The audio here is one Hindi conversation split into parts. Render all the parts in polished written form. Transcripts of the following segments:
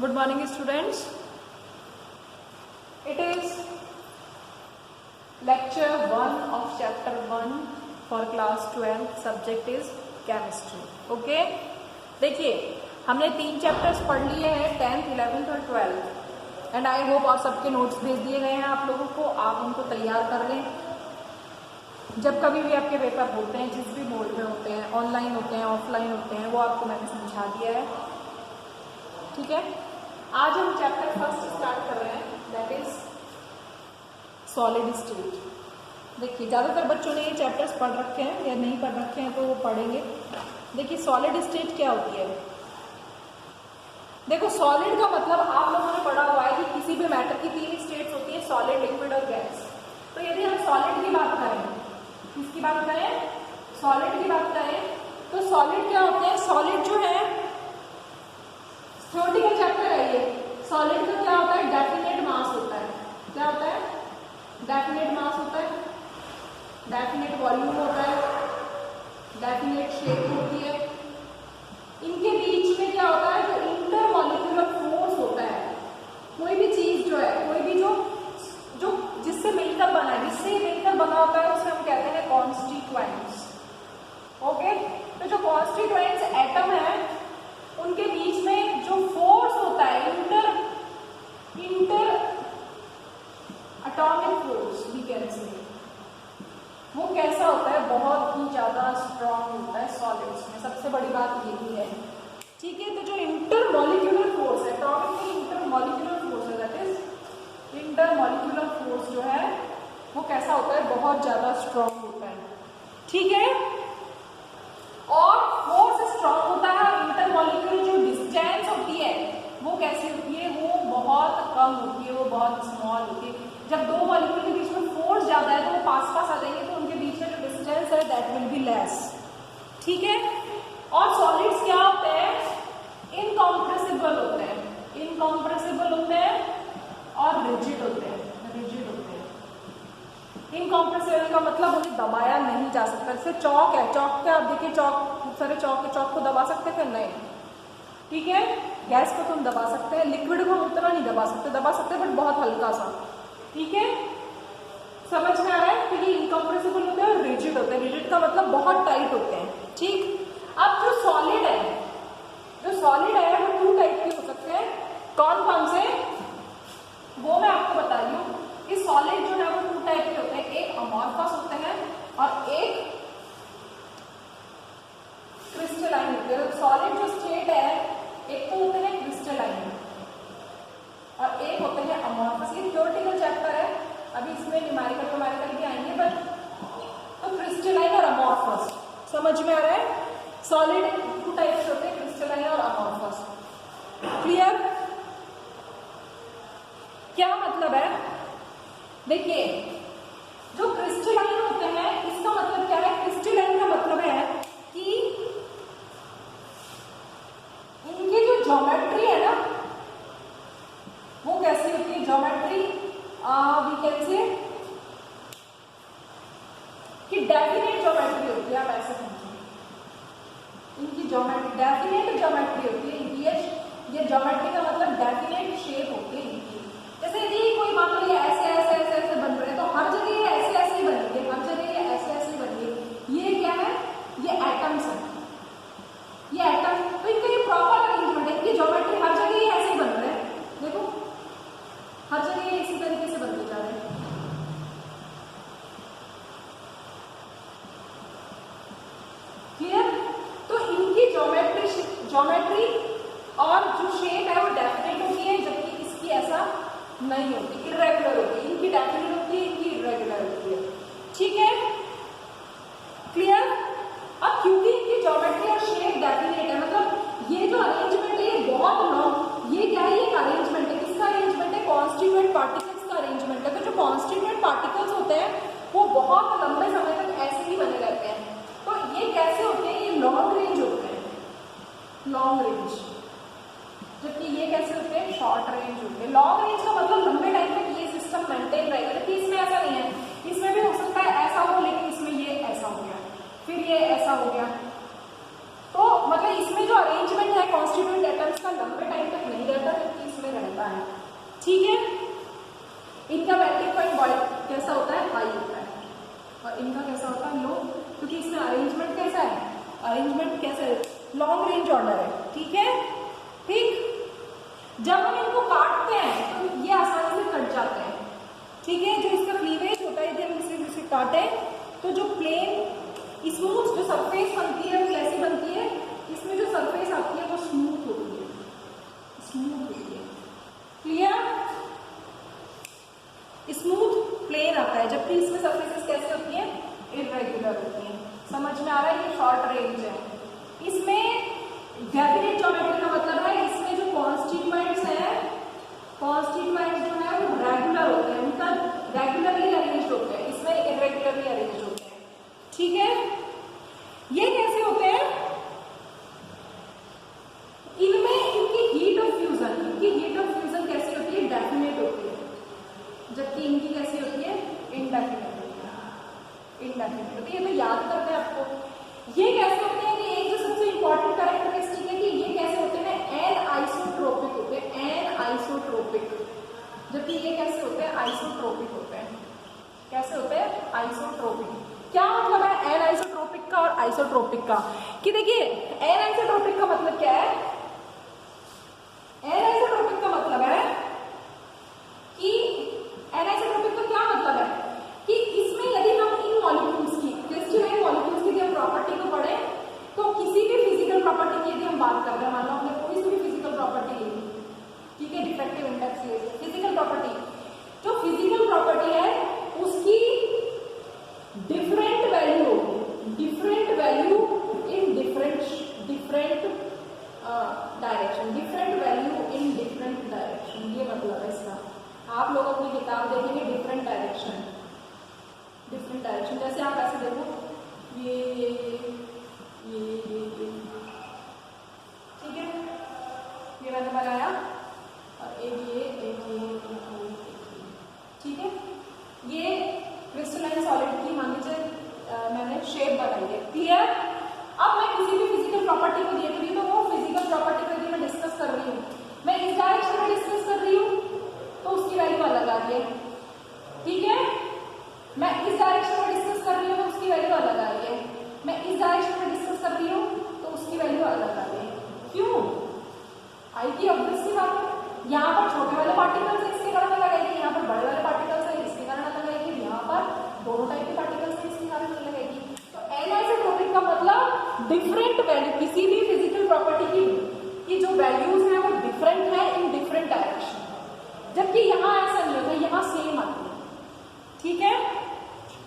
Good morning, students. It is lecture 1 of chapter 1 for class 12. Subject is chemistry. Okay? देखिए हमने 3 चैप्टर्स पढ़ लिए हैं 10th, 11th और 12th एंड आई होप आप सबके नोट्स भेज दिए गए हैं आप लोगों को। आप उनको तैयार कर लें। जब कभी भी आपके पेपर होते हैं, जिस भी मोड में होते हैं, ऑनलाइन होते हैं, ऑफलाइन होते हैं, वो आपको मैंने समझा दिया है। ठीक है, आज हम चैप्टर फर्स्ट स्टार्ट कर रहे हैं, दैट इज सॉलिड स्टेट। देखिए ज़्यादातर बच्चों ने ये चैप्टर्स पढ़ रखे हैं या नहीं पढ़ रखे हैं तो वो पढ़ेंगे। देखिए सॉलिड स्टेट क्या होती है। देखो सॉलिड का मतलब आप लोगों ने पढ़ा हुआ है कि किसी भी मैटर की 3 स्टेट्स होती है, सॉलिड, लिक्विड और गैस। तो यदि हम सॉलिड की बात करें, किसकी बात करें, सॉलिड की बात करें, तो सॉलिड क्या होते हैं। सॉलिड जो है थ्योरेटिकल चैप्टर है ये। सॉलिड का क्या होता है, डेफिनेट मास होता है। क्या होता है, डेफिनेट मास होता है, डेफिनेट वॉल्यूम होता है, डेफिनेट शेप होती है। इनके बीच में क्या होता है, जो इंटरमॉलिक्यूलर फोर्स होता है। कोई भी चीज जो है, कोई भी जो जिससे मिलकर बना है, जिससे मिलकर बना होता है, उसे हम कहते हैं कॉन्स्टिट्यूएंट्स। ओके, तो जो कॉन्स्टिट्यूएंट्स एटम है उनके बीच में जो फोर्स होता है, इंटर एटॉमिक फोर्स भी कहते हैं, वो कैसा होता है, बहुत ही ज्यादा स्ट्रांग होता है सॉलिड्स में। सबसे बड़ी बात ये भी है। ठीक है, तो जो इंटरमॉलिक्यूलर फोर्स है, एटॉमिक में इंटरमॉलिक्यूलर फोर्स है, दैट इज इंटरमॉलिक्यूलर फोर्स जो है वो कैसा होता है, बहुत ज्यादा स्ट्रांग होता है। ठीक है, और फोर्स स्ट्रांग होता है और इंटरमॉलिक्यूलर जो डिस्टेंस होती है वो कैसी होती है, वो बहुत कम होती है, वो बहुत स्मॉल होती है। जब दो मॉलिक्यूल के बीच में फोर्स ज्यादा है तो वो पास पास आ जाएंगे, तो उनके बीच में जो डिस्टेंस है दैट विल बी लेस। ठीक है, और सॉलिड्स क्या होते हैं, इनकॉम्प्रेसिबल होते हैं, इनकॉम्प्रेसिबल होते हैं और रिजिड होते हैं, रिजिड होते हैं। इनकॉम्प्रेसिबल का मतलब उन्हें दबाया नहीं जा सकता। जैसे चौक है, चौक क्या, आप देखिए चौक, सारे चौक को दबा सकते थे, नहीं। ठीक है, गैस को तुम दबा सकते हैं, लिक्विड को हम उतना नहीं दबा सकते बट बहुत हल्का सा। ठीक है, समझ में आ रहा है कि ये इनकॉम्प्रेसिबल होते हैं और रिजिड होते हैं। रिजिड का मतलब बहुत टाइट होते हैं। ठीक, अब जो सॉलिड है वो 2 टाइप के हो सकते हैं। कौन कौन से, वो मैं आपको बता रही हूँ कि सॉलिड जो है वो 2 टाइप के होते हैं। एक अमॉर्फस होते हैं और एक क्रिस्टलाइन होते हैं। सॉलिड जो स्टेट है, एक तो होते हैं क्रिस्टलाइन और एक होते हैं अमॉर्फस। ये थ्योरेटिकल चैप्टर है, अभी इसमें न्यूमेरिकल भी आएंगे, बट तो क्रिस्टलाइन और अमॉर्फस समझ में आ रहा है। सॉलिड 2 टाइप के होते हैं, क्रिस्टलाइन और अमॉर्फस। क्लियर, क्या मतलब है, देखिए जो क्रिस्टलाइन होते हैं इसका मतलब क्या है, क्रिस्टलाइन का मतलब है कि इनकी जो ज्योमेट्री है ना वो कैसी होती है, ज्योमेट्री वी कैन से कि डेफिनेट ज्योमेट्री होती है। आप ऐसे समझिए, इनकी ज्योमेट्री डेफिनेट ज्योमेट्री होती है इनकी। ये ज्योमेट्री का मतलब डेफिनेट शेप होती है इनकी। जैसे यदि कोई मान लो ये ऐसे ऐसे ऐसे ऐसे बन रहे हैं तो हर जगह ये ऐसे ऐसे ही बनेंगे, हर जगह ये ऐसे ऐसे ही बनेंगे। ये क्या है, ये एटम्स है, ये एटम। तो इनका ये प्रॉपर अरेंजमेंट है, इनकी ज्योमेट्री हर जगह ये ऐसे ही बन रहे हैं। देखो हर जगह ये इसी तरीके से बनते जा रहे हैं। क्लियर, तो इनकी ज्योमेट्री और जो शेप है वो डेफिनेट होती है, जबकि इसकी ऐसा नहीं होती, इर्रेगुलर होती है। इनकी डेफिनेट होती है, इनकी इर्रेगुलर होती है। ठीक है, क्लियर। अब क्योंकि इनकी ज्योमेट्री और शेप डेफिनेट है, मतलब ये जो अरेंजमेंट है ये बहुत लॉन्ग, ये क्या है, एक अरेंजमेंट है। किसका अरेंजमेंट है, कॉन्स्टिट्यूएंट पार्टिकल्स का अरेंजमेंट है। तो जो कॉन्स्टिट्यूएंट पार्टिकल्स होते हैं वो बहुत लंबे समय तक ऐसे ही बने रहते हैं। तो ये कैसे होते हैं, ये लॉन्ग रेंज होते हैं, लॉन्ग रेंज, जबकि ये कैसे होते हैं, शॉर्ट रेंज होते हैं। लॉन्ग रेंज का मतलब लंबे टाइम तक ये सिस्टम मेंटेन रहेगा, जबकि इसमें ऐसा नहीं है। इसमें भी हो सकता है ऐसा हो, लेकिन इसमें ये ऐसा हो गया, फिर ये ऐसा हो गया। तो मतलब इसमें जो अरेंजमेंट है कॉन्स्टिट्यूएंट एटम्स का लंबे टाइम तक नहीं रहता, इनका कैसा होता है लो, क्योंकि इसमें अरेंजमेंट कैसा है, अरेंजमेंट कैसा है, लॉन्ग रेंज ऑर्डर है, ठीक है। ठीक, जब हम इनको काटते हैं तो ये आसानी से कट जाते हैं, ठीक है। जो इसका क्लीवेज होता है, यदि हम इसे काटे तो जो प्लेन स्मूथ जो सरफेस बनती है वो कैसी बनती है, इसमें जो सरफेस आती है वो स्मूथ होती है, स्मूथ होती है, क्लियर, स्मूथ प्लेन आता है, जबकि इसमें सरफेसेस कैसे होती है, इरेगुलर होती है। समझ में आ रहा है, ये शॉर्ट रेंज है। इसमें डेफिनेट ज्योमेट्री का मतलब है इसमें जो कॉन्स्टिट्यूएंट्स हैं, कॉन्स्टिट्यूएंट्स जो है वो रेगुलर होते हैं, उनका रेगुलरली अरेंज होते हैं, इसमें इरेगुलरली अरेंज होते हैं, ठीक है। ये कैसे होते हैं, इनमें इनकी हीट ऑफ फ्यूजन, इनकी हीट ऑफ फ्यूजन कैसी होती है, डेफिनेट होती है, जबकि इनकी कैसी होती है, इनडेफिनेट होती है, इनडेफिनेट होती है। ये तो याद करते हैं आपको। ये कैसे होते हैं कि एक जो सबसे इंपॉर्टेंट कैरेक्टरिस्टिक है कि ये कैसे होते हैं, एन आइसोट्रोपिक होते हैं, एन आइसोट्रोपिक, जबकि ये कैसे होते हैं, आइसोट्रोपिक होते हैं। कैसे होते हैं, आइसोट्रोपिक। क्या मतलब है एन आइसोट्रोपिक का और आइसोट्रोपिक का, कि देखिए एन आइसोट्रोपिक का मतलब क्या है, एन आइसोट्रोपिक का मतलब है कि एन आइसोट्रोपिक का क्या मतलब है कि इसमें यदि हम इन मॉलिक्यूल्स की, क्रिस्टलाइन मॉलिक्यूल्स की यदि हम प्रॉपर्टी को पढ़ें तो किसी भी फिजिकल प्रॉपर्टी की यदि हम बात कर रहे हैं, मान लो हमने कोई सी भी फिजिकल प्रॉपर्टी ली, ठीक है, डिफेक्टिव इंडेक्स ले, फिजिकल प्रॉपर्टी, जो फिजिकल प्रॉपर्टी है उसकी डिफरेंट वैल्यू होगी, different value in different direction, different value in different direction, ये मतलब है इसका। आप लोग अपनी किताब देखेंगे डिफरेंट डायरेक्शन, डिफरेंट डायरेक्शन, जैसे आप ऐसे देखो ये ठीक है, ये मैंने बनाया और एक ये ठीक है, ये क्रिस्टलाइन सॉलिड की मान लीजिए मैंने शेप बनाई है, क्लियर। अब मैं किसी भी फिजिकल प्रॉपर्टी को देख रही हूँ तो वो फिजिकल प्रॉपर्टी को यदि मैं डिस्कस कर रही हूँ, मैं इस डायरेक्शन में डिस्कस कर रही हूँ तो उसकी वैल्यू अलग आ रही है, ठीक है। मैं इस डायरेक्शन में डिस्कस कर रही हूँ तो उसकी वैल्यू अलग आ रही है, मैं इस डायरेक्शन में डिस्कस कर रही हूँ तो उसकी वैल्यू अलग आ रही है। क्यों आई की ऑब्वियस सी बात है, यहाँ पर छोटे वाले पार्टिकल्स है इसके कारण अलग आएगी, यहाँ पर बड़े वाले पार्टिकल्स है इसके कारण अलग आएगी, यहाँ पर दोनों टाइप के पार्टिकल्स है इसके कारण अलग आएगी। तो एन आइसोट्रोपिक का मतलब डिफरेंट वैल्यू, किसी भी फिजिकल प्रॉपर्टी की जो वैल्यूज है वो डिफरेंट है इन डिफरेंट डायरेक्शन, जबकि यहाँ ऐसा नहीं होता, यहाँ सेम आती है, ठीक है।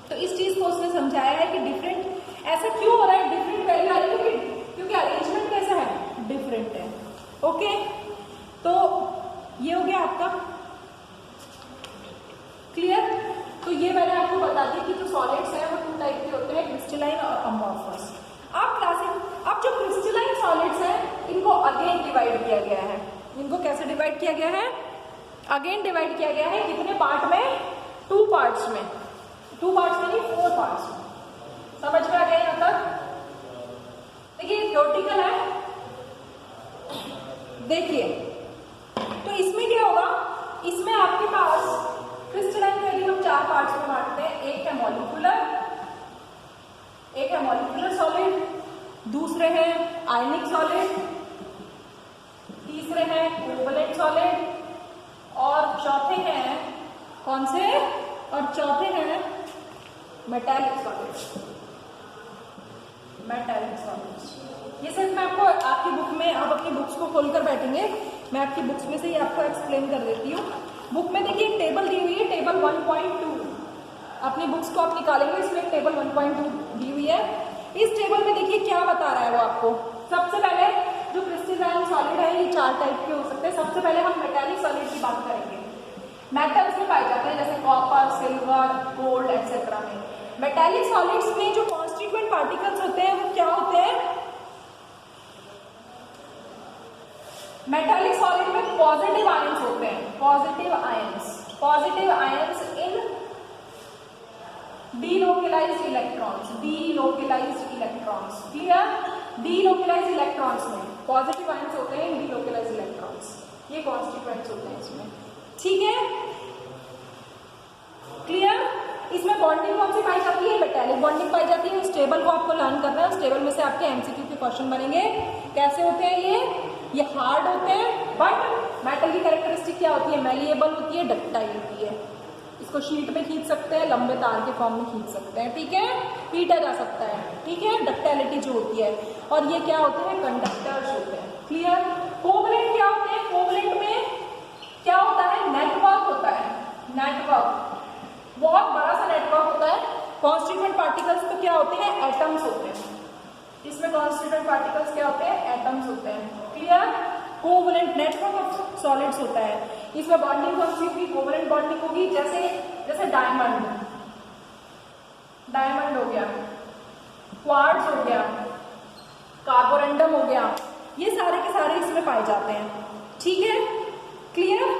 तो इस चीज को उसने समझाया है कि डिफरेंट ऐसा क्यों हो रहा है, डिफरेंट वैल्यू आ रही है क्योंकि अरेंजमेंट कैसा है, डिफरेंट है, ओके। तो ये हो गया आपका क्लियर। तो ये मैंने आपको बता दी कि जो सॉलिड्स हैं वो टू टाइप के होते हैं, क्रिस्टलाइन और अमॉर्फस। अब जो क्रिस्टलाइन सॉलिड्स हैं इनको अगेन डिवाइड किया गया है, इनको कैसे डिवाइड किया गया है, अगेन डिवाइड किया गया है, कितने पार्ट में, 2 पार्ट्स में, 2 पार्ट्स में नहीं 4 पार्ट्स में। समझ में आ गया यहाँ तक। देखिए थ्योरेटिकल है, देखिए तो इसमें क्या होगा, इसमें आपके पास क्रिस्टलाइन को यदि हम 4 पार्ट्स में बांटते हैं, एक है मॉलिक्यूलर सॉलिड, दूसरे हैं आयनिक सॉलिड, तीसरे हैं कोवलेंट सॉलिड और चौथे हैं कौन से, और चौथे हैं मेटालिक सॉलिड्स, मेटालिक सॉलिड्स। ये सिर्फ मैं आपको आपकी बुक में, आप अपनी बुक्स को खोलकर बैठेंगे, मैं आपकी बुक्स में से ही आपको एक्सप्लेन कर देती हूँ। बुक में देखिए एक टेबल दी हुई है, टेबल 1.2, अपनी बुक्स को आप निकालेंगे, इसमें एक टेबल 1.2 दी हुई है। इस टेबल में देखिए क्या बता रहा है वो आपको। सबसे पहले जो क्रिस्टलाइन सॉलिड है ये 4 टाइप के हो सकते हैं। सबसे पहले हम मेटालिक सॉलिड की बात करेंगे, मेटल्स में पाए जाते हैं जैसे कॉपर, सिल्वर, गोल्ड एक्सेट्रा में। मेटालिक सॉलिड्स में जो कॉन्स्टिट्यूएंट पार्टिकल्स होते हैं वो क्या होते हैं, मेटालिक सॉलिड में पॉजिटिव आयंस होते हैं, positive ions in delocalised electrons, clear. Delocalised electrons में पॉजिटिव आयंस होते हैं, डीलोकलाइज्ड इलेक्ट्रॉन्स, ये कॉन्स्टिट्यूएंट्स होते हैं इसमें, ठीक है, क्लियर। इसमें बॉन्डिंग कौन सी पाई जाती है, मेटालिक मेटालिक बॉन्डिंग पाई जाती है। उस टेबल को आपको लर्न करना है, उस टेबल में से आपके एमसीक्यू के क्वेश्चन बनेंगे। कैसे होते हैं ये हार्ड होते हैं, बट मेटल की कैरेक्टरिस्टिक क्या होती है, मैलिएबल होती है, डक्टाइल होती है। इसको शीट में खींच सकते हैं, लंबे तार के फॉर्म में खींच सकते हैं, ठीक है, हीटा जा सकता है, ठीक है, डक्टिलिटी जो होती है। और ये क्या होते हैं, कंडक्टर्स होते हैं। क्लियर। कोवलेंट क्या होते हैं, कोवलेंट में क्या होता है, नेटवर्क होता है, नेटवर्क, बहुत बड़ा सा नेटवर्क होता है। कॉन्स्टिट्यूएंट पार्टिकल्स तो क्या होते हैं, एटम्स होते हैं। इसमें कॉन्स्टिट्यूएंट पार्टिकल्स क्या होते हैं, एटम्स होते हैं। Clear. Covalent network of solids होता है। इसमें बॉन्डिंग कौन सी होगी, कोवलेंट बॉन्डिंग होगी। जैसे डायमंड, डायमंड हो गया, क्वार्ट्ज हो गया, कार्बोरेंडम हो गया, ये सारे के सारे इसमें पाए जाते हैं, ठीक है। क्लियर।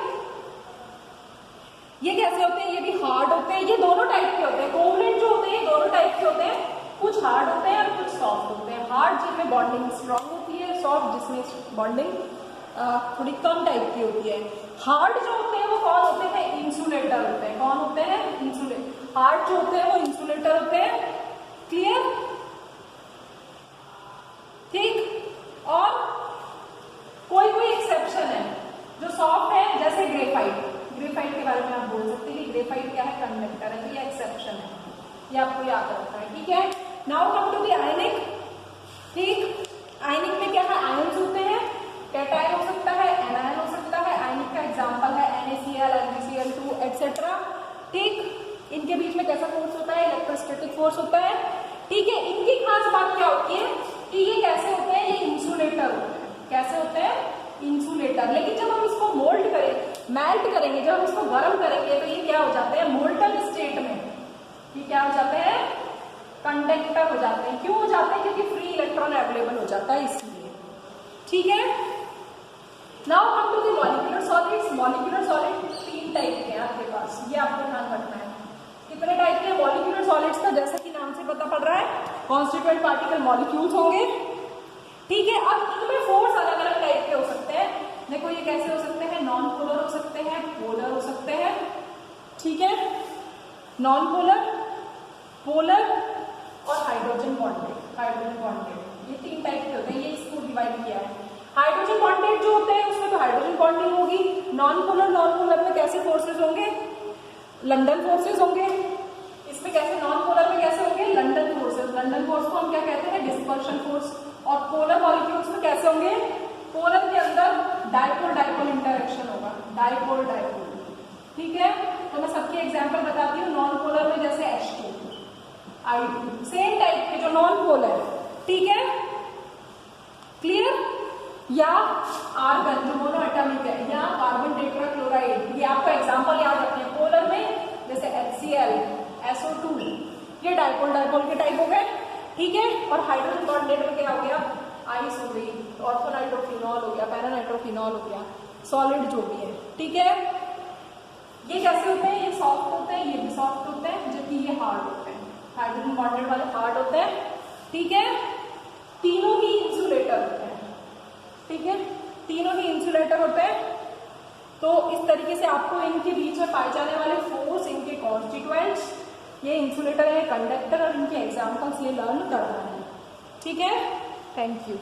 ये कैसे होते हैं, ये भी हार्ड होते हैं। ये दोनों टाइप के होते हैं, कोवलेंट जो होते हैं दोनों टाइप के होते हैं, कुछ हार्ड होते हैं और कुछ सॉफ्ट होते हैं। हार्ड जिसमें बॉन्डिंग स्ट्रांग होती है, सॉफ्ट जिसमें बॉन्डिंग थोड़ी कम टाइप की होती है। हार्ड जो होते हैं वो कौन होते हैं, इंसुलेटर होते हैं। कौन होते हैं, इंसुलेटर। हार्ड जो होते हैं वो इंसुलेटर होते हैं। क्लियर, ठीक। और कोई कोई एक्सेप्शन है जो सॉफ्ट है, जैसे ग्रेफाइट। ग्रेफाइट के बारे में आप बोल सकते हैं कि ग्रेफाइट क्या है, कंडक्टर है, तो ये एक्सेप्शन है, ये आपको याद रखना है, ठीक है। Now come to the ionic, ठीक। आयनिक में क्या है, आयन्स होते हैं, कैटायन हो सकता है, एनायन हो सकता है। आयनिक का एग्जांपल है NaCl, NaCl2 एक्सेट्रा, ठीक। इनके बीच में कैसा फोर्स होता है, इलेक्ट्रोस्टैटिक फोर्स होता है, ठीक है। इनकी खास बात क्या होती है कि ये कैसे होते हैं, ये इंसुलेटर होते हैं। कैसे होते हैं, इंसुलेटर। लेकिन जब हम इसको मोल्ड करें, मेल्ट करेंगे, जब हम इसको गर्म करेंगे तो ये क्या हो जाते हैं, मोल्टन स्टेट में ये क्या हो जाते हैं, कंडक्टर हो जाते हैं। क्यों हो जाते हैं, क्योंकि फ्री इलेक्ट्रॉन अवेलेबल हो जाता है, इसलिए, ठीक है। Now come to the molecular solids. Molecular solid 3 type के हैं आपके पास, ये आपको ध्यान रखना है। कितने टाइप के मॉलिक्यूलर सॉलिड्स का, जैसा कि नाम से पता पड़ रहा है, कॉन्स्टिट्यूएंट पार्टिकल मॉलिक्यूल्स होंगे, ठीक है। अब इनमें फोर्स अलग अलग टाइप के हो सकते हैं। देखो ये कैसे हो सकते हैं, नॉन पोलर हो सकते हैं, पोलर हो सकते हैं, ठीक है। नॉन पोलर, पोलर और हाइड्रोजन बॉन्डेड। हाइड्रोजन बॉन्डेड ये 3 टाइप के होते हैं, ये इसको डिवाइड किया है। हाइड्रोजन बॉन्डेड जो होते हैं उसमें तो हाइड्रोजन बॉन्डिंग होगी। नॉन पोलर में कैसे फोर्सेस होंगे, लंडन फोर्सेस होंगे। इसमें कैसे, नॉन पोलर में कैसे होंगे, लंडन फोर्सेस। लंडन फोर्स को हम क्या कहते हैं, डिस्पर्शन फोर्स। और पोलर मॉलिक्यूल्स में कैसे होंगे, पोलर के अंदर डाइपोल डाइपोल इंटरेक्शन होगा, डाइपोल डाइपोल, ठीक है। तो मैं सबकी एग्जांपल बताती हूँ। नॉन पोलर में जैसे H2, I2, सेम टाइप के जो नॉन पोलर, ठीक है। क्लियर। या आर्गन जो मोनो एटॉमिक है, या कार्बन टेट्राक्लोराइड, ये आपका एग्जांपल याद रखना है। पोलर में जैसे HCl, SO2, ये डाइपोल डाइपोल के टाइप हो गए, ठीक है। और हाइड्रोजन बॉन्डेड में क्या हो गया, आइस हो गई, ऑर्थोनाइट्रोफिनॉल हो गया, पैरानाइट्रोफिनॉल हो गया, सॉलिड जो भी है, ठीक है। ये कैसे होते हैं, ये सॉफ्ट होते हैं, ये भी सॉफ्ट होते हैं, जबकि ये हार्ड होते हैं। हाइड्रोजन बॉन्डेड वाले हार्ड होते हैं, ठीक है। तीनों ही इंसुलेटर होते हैं, ठीक है, तीनों ही इंसुलेटर होते हैं। तो इस तरीके से आपको इनके बीच में पाए जाने वाले फोर्स, इनके कॉन्स्टिट्यूएंट्स, ये इंसुलेटर है, कंडक्टर और इनके एग्जाम्पल्स ये लर्न करना है, ठीक है। Thank you.